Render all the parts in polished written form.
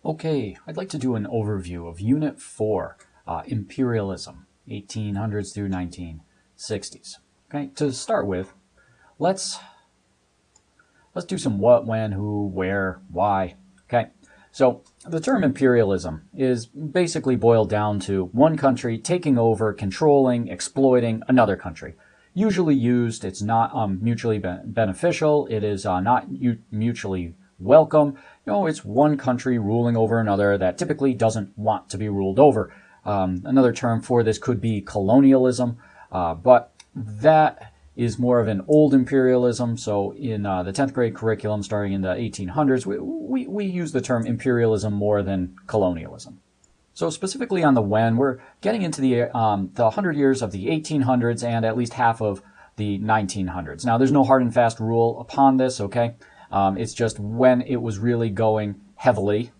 Okay, I'd like to do an overview of Unit 4, Imperialism, 1800s through 1960s. Okay, to start with, let's do some what, when, who, where, why. Okay, so the term imperialism is basically boiled down to one country taking over, controlling, exploiting another country. Usually used, it's not mutually beneficial, it is not mutually welcome. It's one country ruling over another that typically doesn't want to be ruled over. Another term for this could be colonialism, but that is more of an old imperialism. So in the 10th grade curriculum starting in the 1800s, we use the term imperialism more than colonialism. So specifically on the when, we're getting into the 100 years of the 1800s and at least half of the 1900s. Now, there's no hard and fast rule upon this, okay? It's just when it was really going heavily.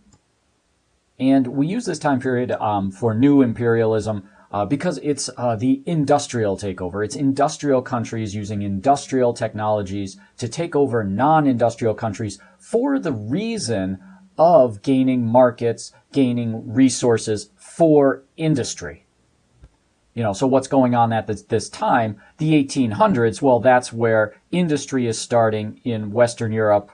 And we use this time period for new imperialism because it's the industrial takeover. It's industrial countries using industrial technologies to take over non-industrial countries for the reason of gaining markets, gaining resources for industry. So what's going on at this time, the 1800s, well, that's where industry is starting in Western Europe.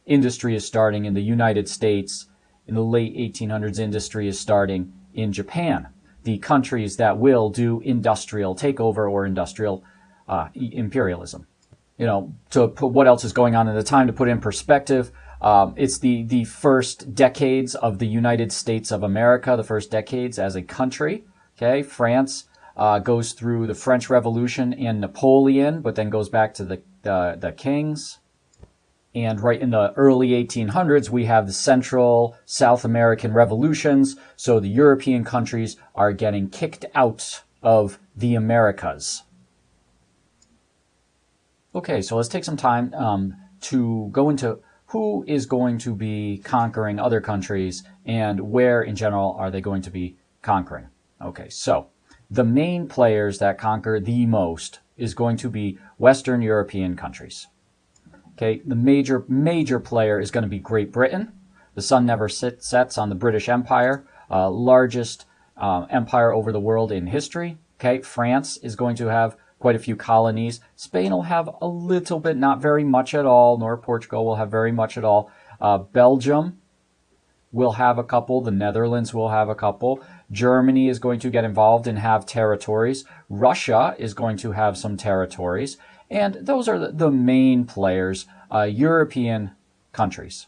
Industry is starting in the United States. In the late 1800s, industry is starting in Japan. The countries that will do industrial takeover or industrial imperialism. To put what else is going on at the time, to put in perspective, it's the first decades of the United States of America, the first decades as a country. Okay, France goes through the French Revolution and Napoleon, but then goes back to the kings. And right in the early 1800s, we have the Central South American revolutions. So the European countries are getting kicked out of the Americas. Okay, so let's take some time to go into who is going to be conquering other countries and where in general are they going to be conquering. Okay, so the main players that conquer the most is going to be Western European countries. Okay, the major player is going to be Great Britain. The sun never sets on the British Empire, largest empire over the world in history. Okay, France is going to have quite a few colonies. Spain will have a little bit, not very much at all, nor Portugal will have very much at all. Belgium will have a couple. The Netherlands will have a couple. Germany is going to get involved and have territories. Russia is going to have some territories. And those are the main players, European countries.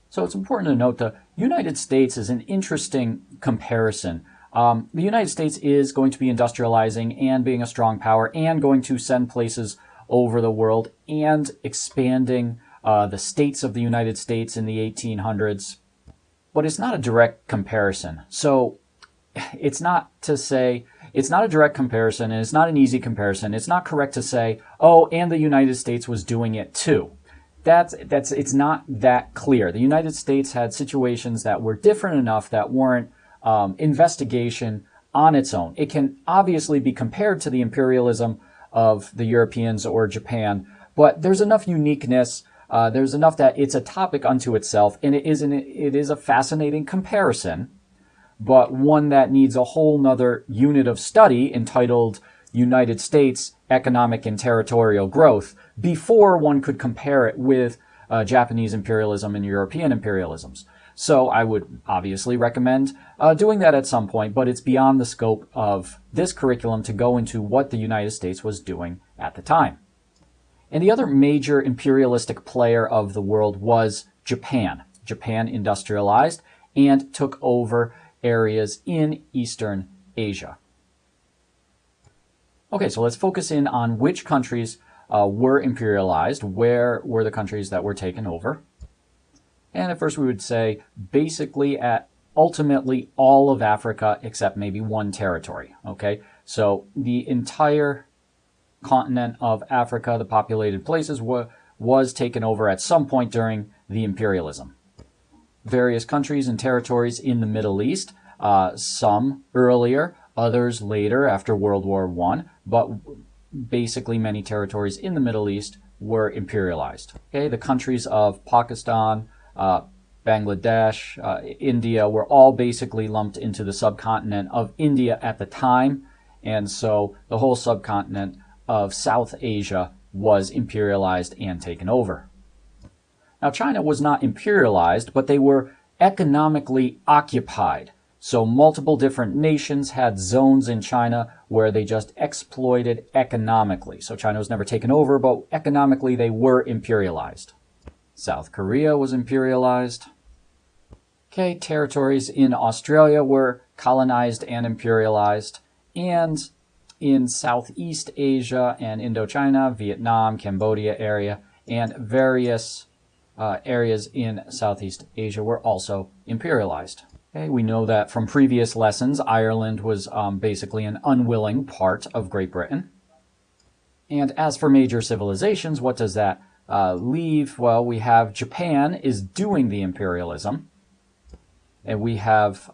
So it's important to note the United States is an interesting comparison. The United States is going to be industrializing and being a strong power and going to send places over the world and expanding the states of the United States in the 1800s. But it's not a direct comparison. So it's not a direct comparison, and it's not an easy comparison. It's not correct to say, oh, and the United States was doing it too. It's not that clear. The United States had situations that were different enough that warrant investigation on its own. It can obviously be compared to the imperialism of the Europeans or Japan, but there's enough uniqueness, there's enough that it's a topic unto itself, and it is a fascinating comparison, but one that needs a whole nother unit of study entitled United States Economic and Territorial Growth before one could compare it with Japanese imperialism and European imperialisms. So I would obviously recommend doing that at some point, but it's beyond the scope of this curriculum to go into what the United States was doing at the time. And the other major imperialistic player of the world was Japan. Japan industrialized and took over areas in Eastern Asia. Okay, so let's focus in on which countries were imperialized, where were the countries that were taken over. And at first we would say basically at ultimately all of Africa except maybe one territory. Okay, so the entire continent of Africa, the populated places, was taken over at some point during the imperialism. Various countries and territories in the Middle East, some earlier, others later after World War I, but basically many territories in the Middle East were imperialized. Okay, the countries of Pakistan, Bangladesh, India were all basically lumped into the subcontinent of India at the time. And so the whole subcontinent of South Asia was imperialized and taken over. Now, China was not imperialized, but they were economically occupied. So multiple different nations had zones in China where they just exploited economically. So China was never taken over, but economically they were imperialized. South Korea was imperialized. Okay, territories in Australia were colonized and imperialized. And in Southeast Asia and Indochina, Vietnam, Cambodia area, and various areas in Southeast Asia were also imperialized. Okay, we know that from previous lessons, Ireland was basically an unwilling part of Great Britain. And as for major civilizations, what does that leave? Well, we have Japan is doing the imperialism. And we have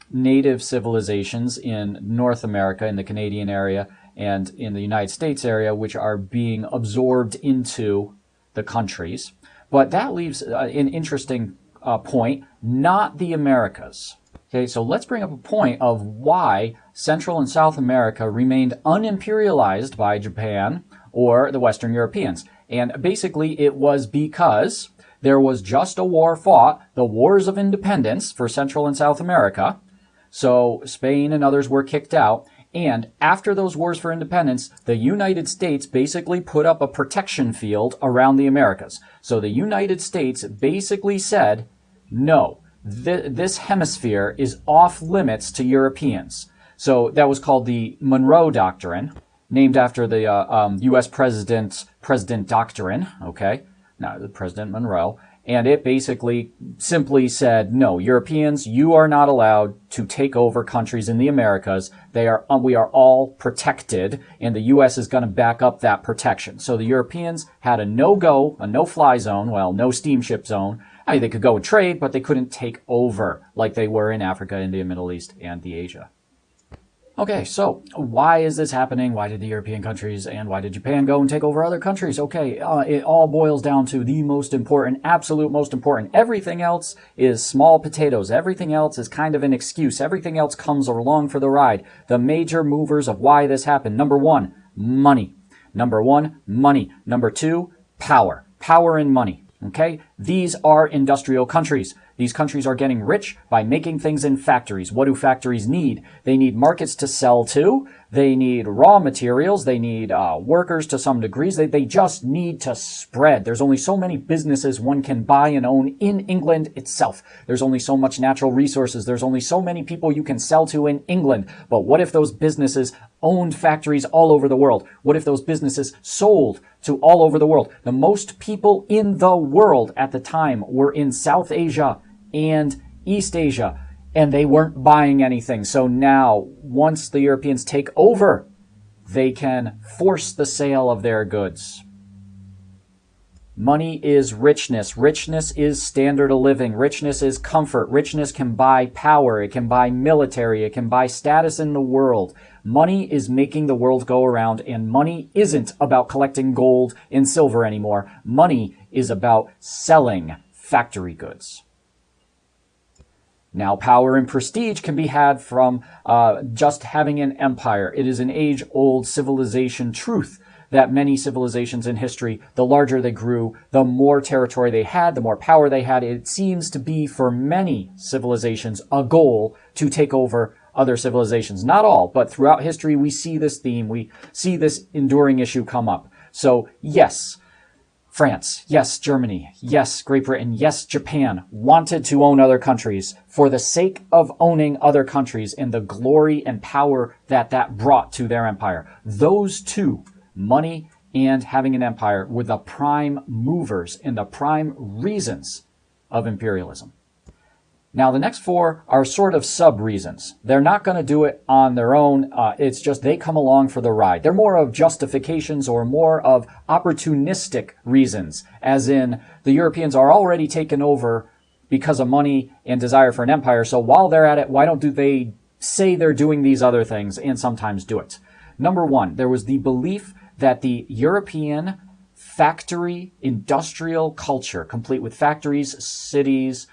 native civilizations in North America, in the Canadian area, and in the United States area, which are being absorbed into the countries. But that leaves an interesting point, not the Americas. Okay, so let's bring up a point of why Central and South America remained unimperialized by Japan or the Western Europeans. And basically it was because there was just a war fought, the Wars of Independence for Central and South America. So Spain and others were kicked out. And after those wars for independence, the United States basically put up a protection field around the Americas. So the United States basically said, no, this hemisphere is off limits to Europeans. So that was called the Monroe Doctrine, named after the U.S. President Doctrine, okay? Now, the President Monroe. And it basically simply said, no, Europeans, you are not allowed to take over countries in the Americas. We are all protected, and the U.S. is going to back up that protection. So the Europeans had a no-go, a no-fly zone, well, no steamship zone. I mean, they could go and trade, but they couldn't take over like they were in Africa, India, Middle East, and the Asia. Okay, so why is this happening? Why did the European countries and why did Japan go and take over other countries? Okay, it all boils down to the most important, absolute most important. Everything else is small potatoes. Everything else is kind of an excuse. Everything else comes along for the ride. The major movers of why this happened. Number one, money. Number two, power. Power and money. Okay, these are industrial countries. These countries are getting rich by making things in factories. What do factories need? They need markets to sell to. They need raw materials. They need workers to some degrees. They just need to spread. There's only so many businesses one can buy and own in England itself. There's only so much natural resources. There's only so many people you can sell to in England. But what if those businesses owned factories all over the world? What if those businesses sold to all over the world? The most people in the world at the time were in South Asia and East Asia, and they weren't buying anything. So now, once the Europeans take over, they can force the sale of their goods. Money is richness. Richness is standard of living. Richness is comfort. Richness can buy power. It can buy military. It can buy status in the world. Money is making the world go around, and money isn't about collecting gold and silver anymore. Money is about selling factory goods. Now, power and prestige can be had from just having an empire. It is an age-old civilization truth that many civilizations in history, the larger they grew, the more territory they had, the more power they had. It seems to be, for many civilizations, a goal to take over other civilizations. Not all, but throughout history, we see this theme. We see this enduring issue come up. So, yes, France, yes, Germany, yes, Great Britain, yes, Japan wanted to own other countries for the sake of owning other countries and the glory and power that that brought to their empire. Those two, money and having an empire, were the prime movers and the prime reasons of imperialism. Now, the next four are sort of sub-reasons. They're not going to do it on their own. It's just they come along for the ride. They're more of justifications or more of opportunistic reasons, as in the Europeans are already taken over because of money and desire for an empire. So while they're at it, why don't they say they're doing these other things and sometimes do it? Number one, there was the belief that the European factory, industrial culture, complete with factories, cities,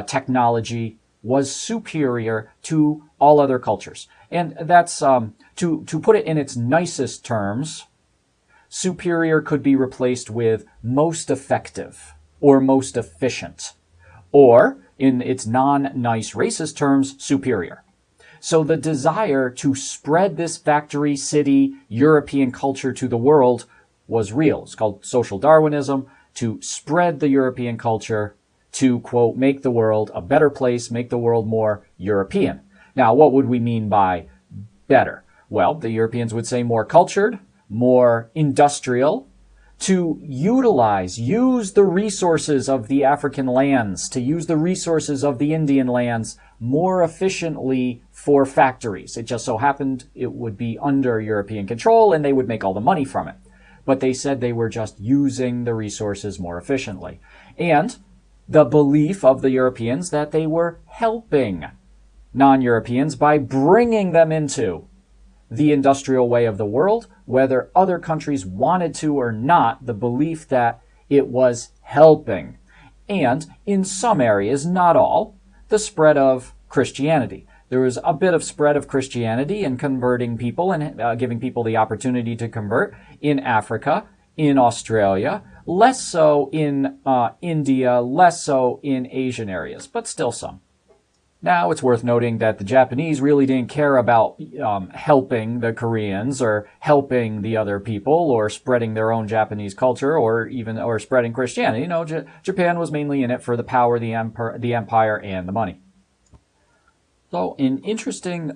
technology, was superior to all other cultures. And that's, to put it in its nicest terms, superior could be replaced with most effective or most efficient, or in its non-nice racist terms, superior. So the desire to spread this factory, city, European culture to the world was real. It's called social Darwinism, to spread the European culture, to, quote, make the world a better place, make the world more European. Now, what would we mean by better? Well, the Europeans would say more cultured, more industrial, to use the resources of the African lands, to use the resources of the Indian lands more efficiently for factories. It just so happened it would be under European control and they would make all the money from it. But they said they were just using the resources more efficiently. And the belief of the Europeans that they were helping non-Europeans by bringing them into the industrial way of the world, whether other countries wanted to or not, the belief that it was helping. And in some areas, not all, the spread of Christianity. There was a bit of spread of Christianity and converting people and giving people the opportunity to convert in Africa, in Australia, less so in India, less so in Asian areas, but still some. Now, it's worth noting that the Japanese really didn't care about helping the Koreans or helping the other people or spreading their own Japanese culture or spreading Christianity. No, Japan was mainly in it for the power, the empire, and the money. So an interesting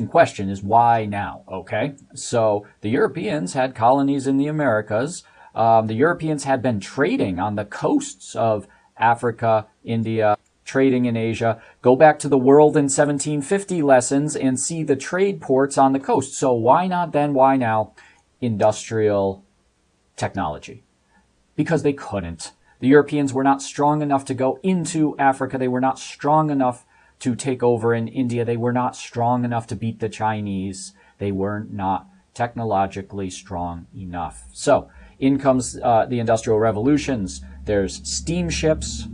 question is why now, okay? So the Europeans had colonies in the Americas. The Europeans had been trading on the coasts of Africa, India, trading in Asia. Go back to the World in 1750 lessons and see the trade ports on the coast. So why not then, why now, industrial technology? Because they couldn't. The Europeans were not strong enough to go into Africa. They were not strong enough to take over in India. They were not strong enough to beat the Chinese. They were not technologically strong enough. So in comes the Industrial Revolutions. There's steamships.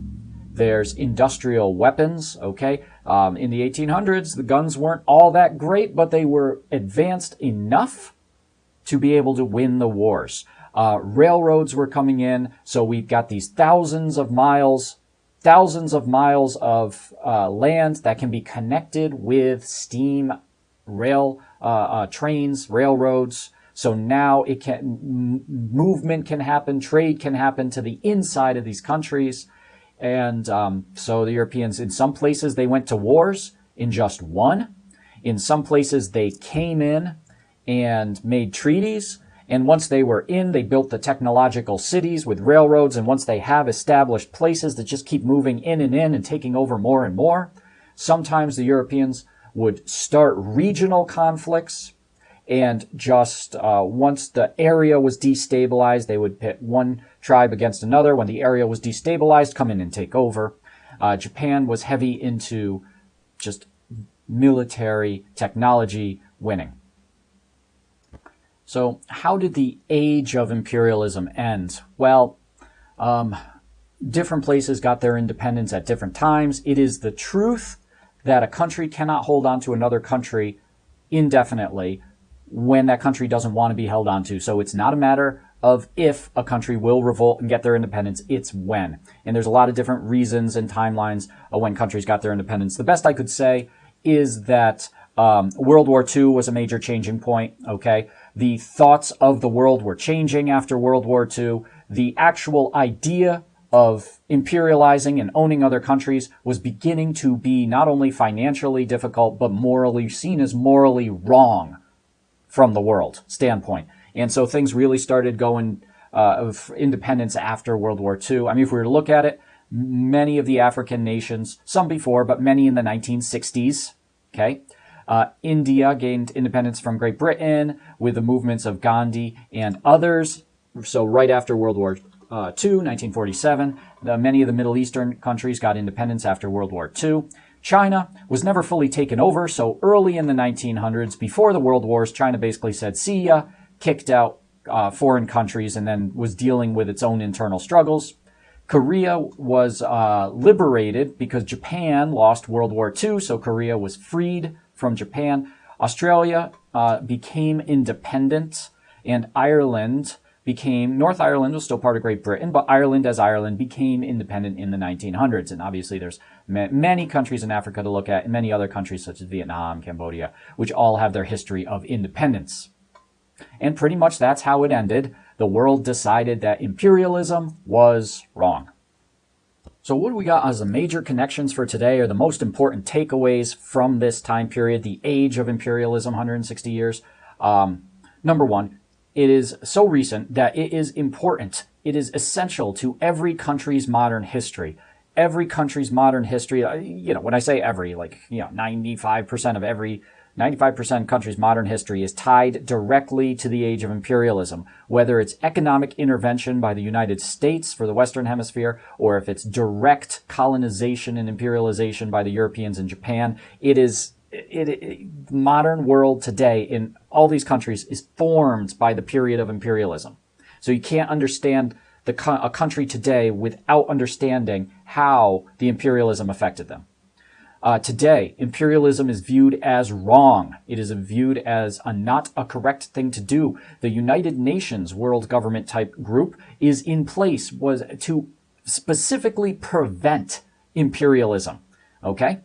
There's industrial weapons, okay? In the 1800s, the guns weren't all that great, but they were advanced enough to be able to win the wars. Railroads were coming in, so we've got these thousands of miles of land that can be connected with steam, trains, railroads. So now movement can happen, trade can happen to the inside of these countries. And so the Europeans, in some places, they went to wars in just one. In some places, they came in and made treaties. And once they were in, they built the technological cities with railroads. And once they have established places that just keep moving in and taking over more and more, sometimes the Europeans would start regional conflicts. And just once the area was destabilized, they would pit one tribe against another. When the area was destabilized, come in and take over. Japan was heavy into just military technology winning. So how did the age of imperialism end? Well, different places got their independence at different times. It is the truth that a country cannot hold on to another country indefinitely when that country doesn't want to be held on to. So it's not a matter of if a country will revolt and get their independence, it's when. And there's a lot of different reasons and timelines of when countries got their independence. The best I could say is that World War II was a major changing point, okay? The thoughts of the world were changing after World War II. The actual idea of imperializing and owning other countries was beginning to be not only financially difficult, but seen as morally wrong from the world standpoint. And so things really started going of independence after World War II. I mean, if we were to look at it, many of the African nations, some before, but many in the 1960s, okay? India gained independence from Great Britain with the movements of Gandhi and others. So right after World War II, 1947, many of the Middle Eastern countries got independence after World War II. China was never fully taken over, so early in the 1900s, before the World Wars, China basically said, see ya, kicked out foreign countries and then was dealing with its own internal struggles. Korea was liberated because Japan lost World War II, so Korea was freed from Japan. Australia became independent, and North Ireland was still part of Great Britain, but Ireland as Ireland became independent in the 1900s. And obviously there's many countries in Africa to look at, and many other countries such as Vietnam, Cambodia, which all have their history of independence. And pretty much that's how it ended. The world decided that imperialism was wrong. So what do we got as the major connections for today, or the most important takeaways from this time period, the age of imperialism, 160 years? Number one, it is so recent that it is important. It is essential to every country's modern history. Every country's modern history, when I say every, 95% of country's modern history is tied directly to the age of imperialism, whether it's economic intervention by the United States for the Western Hemisphere, or if it's direct colonization and imperialization by the Europeans and Japan. Modern world today in all these countries is formed by the period of imperialism. So you can't understand a country today without understanding how the imperialism affected them. Today, imperialism is viewed as wrong. It is viewed as not a correct thing to do. The United Nations world government type group is in place was to specifically prevent imperialism. Okay?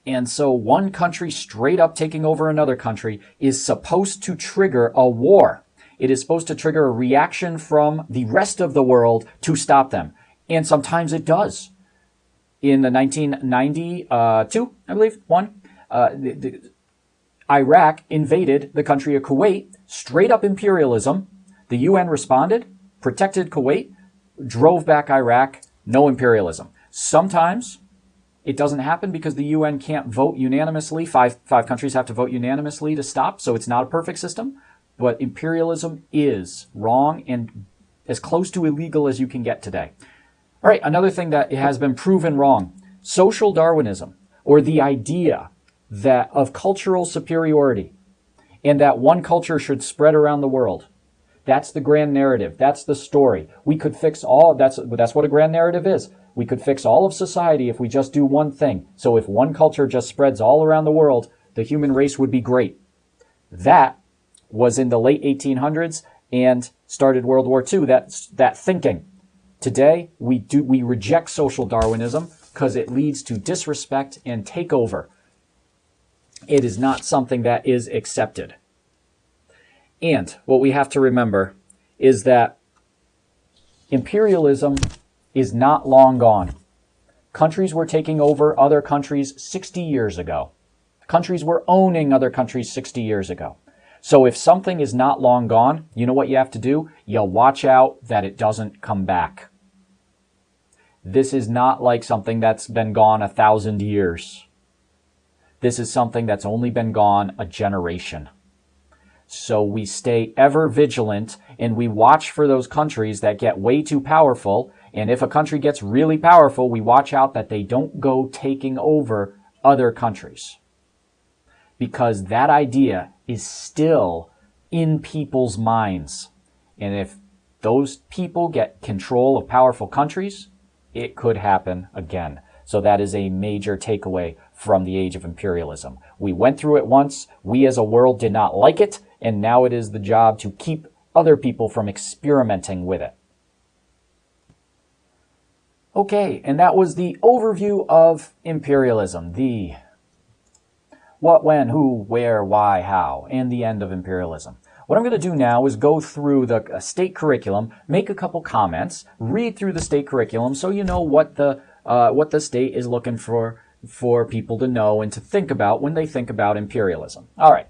And so one country straight up taking over another country is supposed to trigger a war. It is supposed to trigger a reaction from the rest of the world to stop them. And sometimes it does. In the 1992, I believe, Iraq invaded the country of Kuwait, straight up imperialism. The UN responded, protected Kuwait, drove back Iraq, no imperialism. Sometimes it doesn't happen because the UN can't vote unanimously. Five countries have to vote unanimously to stop, so it's not a perfect system. But imperialism is wrong and as close to illegal as you can get today. All right, another thing that has been proven wrong, social Darwinism, or the idea that of cultural superiority and that one culture should spread around the world. That's the grand narrative. That's the story. We could fix all, that's what a grand narrative is. We could fix all of society if we just do one thing. So if one culture just spreads all around the world, the human race would be great. That was in the late 1800s and started World War II, that thinking. Today, we reject social Darwinism because it leads to disrespect and takeover. It is not something that is accepted. And what we have to remember is that imperialism is not long gone. Countries were taking over other countries 60 years ago. Countries were owning other countries 60 years ago. So if something is not long gone, you know what you have to do? You watch out that it doesn't come back. This is not like something that's been gone 1,000 years. This is something that's only been gone a generation. So we stay ever vigilant and we watch for those countries that get way too powerful. And if a country gets really powerful, we watch out that they don't go taking over other countries. Because that idea is still in people's minds. And if those people get control of powerful countries, it could happen again. So that is a major takeaway from the age of imperialism. We went through it once. We as a world did not like it. And now it is the job to keep other people from experimenting with it. Okay, and that was the overview of imperialism. The what, when, who, where, why, how, and the end of imperialism. What I'm going to do now is go through the state curriculum, make a couple comments, read through the state curriculum so you know what the state is looking for people to know and to think about when they think about imperialism. All right.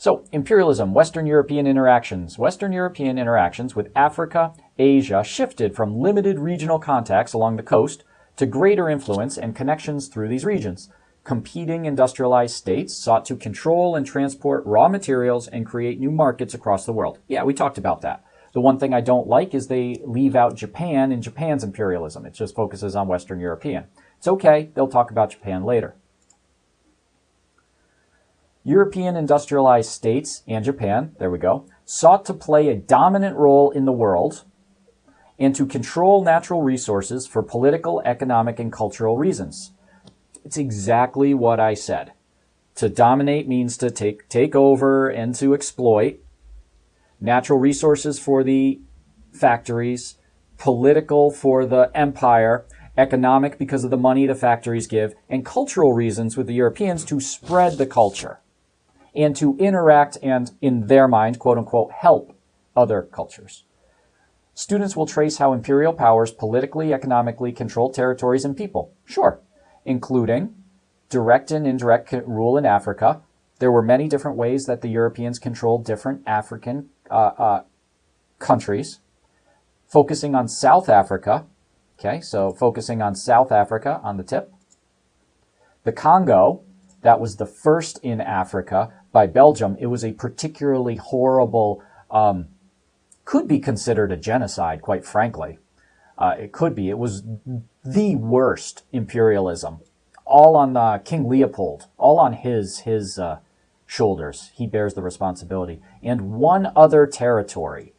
So, imperialism, Western European interactions. Western European interactions with Africa, Asia shifted from limited regional contacts along the coast to greater influence and connections through these regions. Competing industrialized states sought to control and transport raw materials and create new markets across the world. Yeah, we talked about that. The one thing I don't like is they leave out Japan in Japan's imperialism. It just focuses on Western European. It's okay, they'll talk about Japan later. European industrialized states and Japan, there we go, sought to play a dominant role in the world and to control natural resources for political, economic, and cultural reasons. It's exactly what I said. To dominate means to take over and to exploit. Natural resources for the factories, political for the empire, economic because of the money the factories give, and cultural reasons with the Europeans to spread the culture and to interact and, in their mind, quote unquote, help other cultures. Students will trace how imperial powers politically, economically control territories and people. Sure, including direct and indirect rule in Africa. There were many different ways that the Europeans controlled different African countries. Focusing on South Africa, okay, so focusing on South Africa on the tip. The Congo, that was the first in Africa by Belgium. It was a particularly horrible, could be considered a genocide, quite frankly. It could be. It was the worst imperialism. All on King Leopold, all on his shoulders. He bears the responsibility. And one other territory.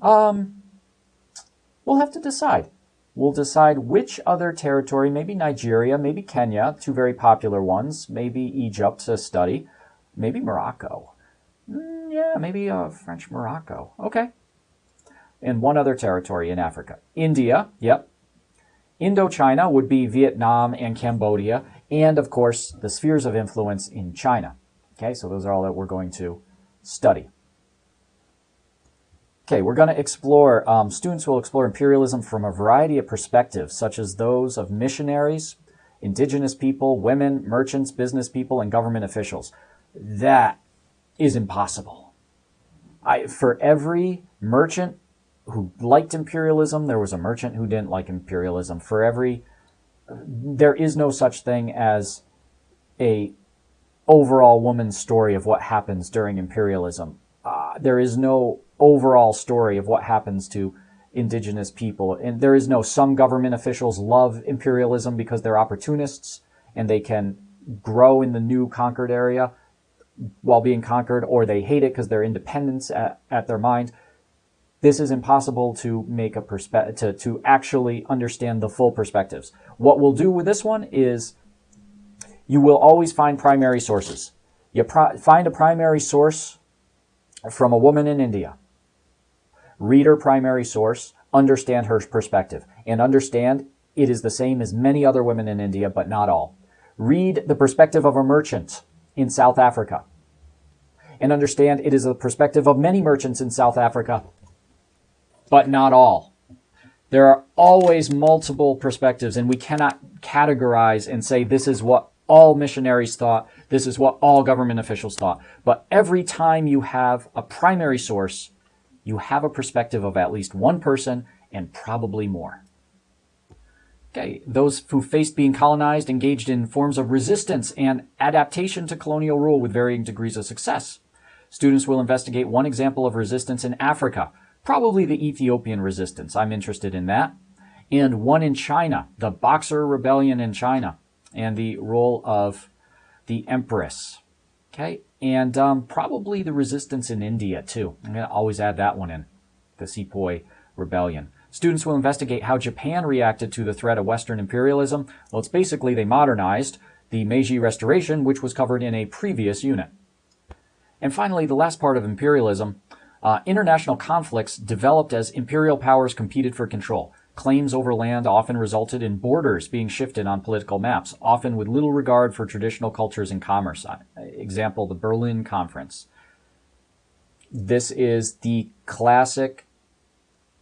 We'll have to decide. We'll decide which other territory, maybe Nigeria, maybe Kenya, two very popular ones, maybe Egypt to study, maybe Morocco. Yeah, maybe French Morocco. Okay. And one other territory in Africa. India, yep. Indochina would be Vietnam and Cambodia, and of course, the spheres of influence in China. Okay, so those are all that we're going to study. Okay, we're going to explore, students will explore imperialism from a variety of perspectives, such as those of missionaries, indigenous people, women, merchants, business people, and government officials. That is impossible. For every merchant who liked imperialism, there was a merchant who didn't like imperialism. There is no such thing as a overall woman's story of what happens during imperialism. There is no overall story of what happens to indigenous people. And there is no, some government officials love imperialism because they're opportunists and they can grow in the new conquered area while being conquered, or they hate it because they're independents at their mind. This is impossible to make to actually understand the full perspectives. What we'll do with this one is you will always find primary sources. You find a primary source from a woman in India. Read her primary source, understand her perspective, and understand it is the same as many other women in India, but not all. Read the perspective of a merchant in South Africa, and understand it is the perspective of many merchants in South Africa, but not all. There are always multiple perspectives, and we cannot categorize and say this is what all missionaries thought, this is what all government officials thought. But every time you have a primary source, you have a perspective of at least one person and probably more. Okay, those who faced being colonized engaged in forms of resistance and adaptation to colonial rule with varying degrees of success. Students will investigate one example of resistance in Africa, probably the Ethiopian resistance. I'm interested in that. And one in China, the Boxer Rebellion in China, and the role of the Empress. Okay, and probably the resistance in India too. I'm going to always add that one in, the Sepoy Rebellion. Students will investigate how Japan reacted to the threat of Western imperialism. Well, it's basically they modernized the Meiji Restoration, which was covered in a previous unit. And finally, the last part of imperialism, international conflicts developed as imperial powers competed for control. Claims over land often resulted in borders being shifted on political maps, often with little regard for traditional cultures and commerce. Example, the Berlin Conference. This is the classic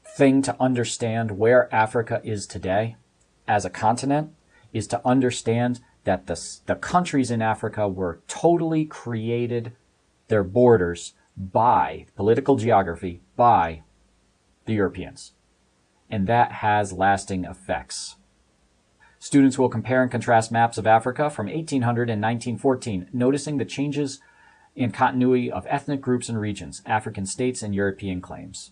thing to understand where Africa is today as a continent, is to understand that the countries in Africa were totally created, their borders, by political geography, by the Europeans. And that has lasting effects. Students will compare and contrast maps of Africa from 1800 and 1914, noticing the changes in continuity of ethnic groups and regions, African states and European claims.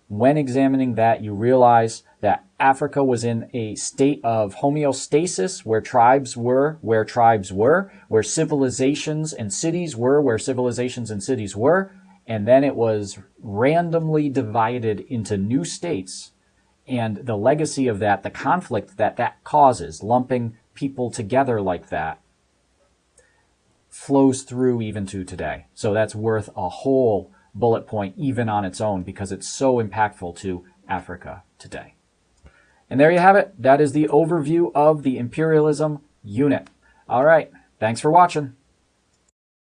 When examining that, you realize that Africa was in a state of homeostasis where tribes were where civilizations and cities were where civilizations and cities were, and then it was randomly divided into new states. And the legacy of that, the conflict that that causes, lumping people together like that, flows through even to today. So that's worth a whole bullet point even on its own because it's so impactful to Africa today. And there you have it. That is the overview of the imperialism unit. All right. Thanks for watching.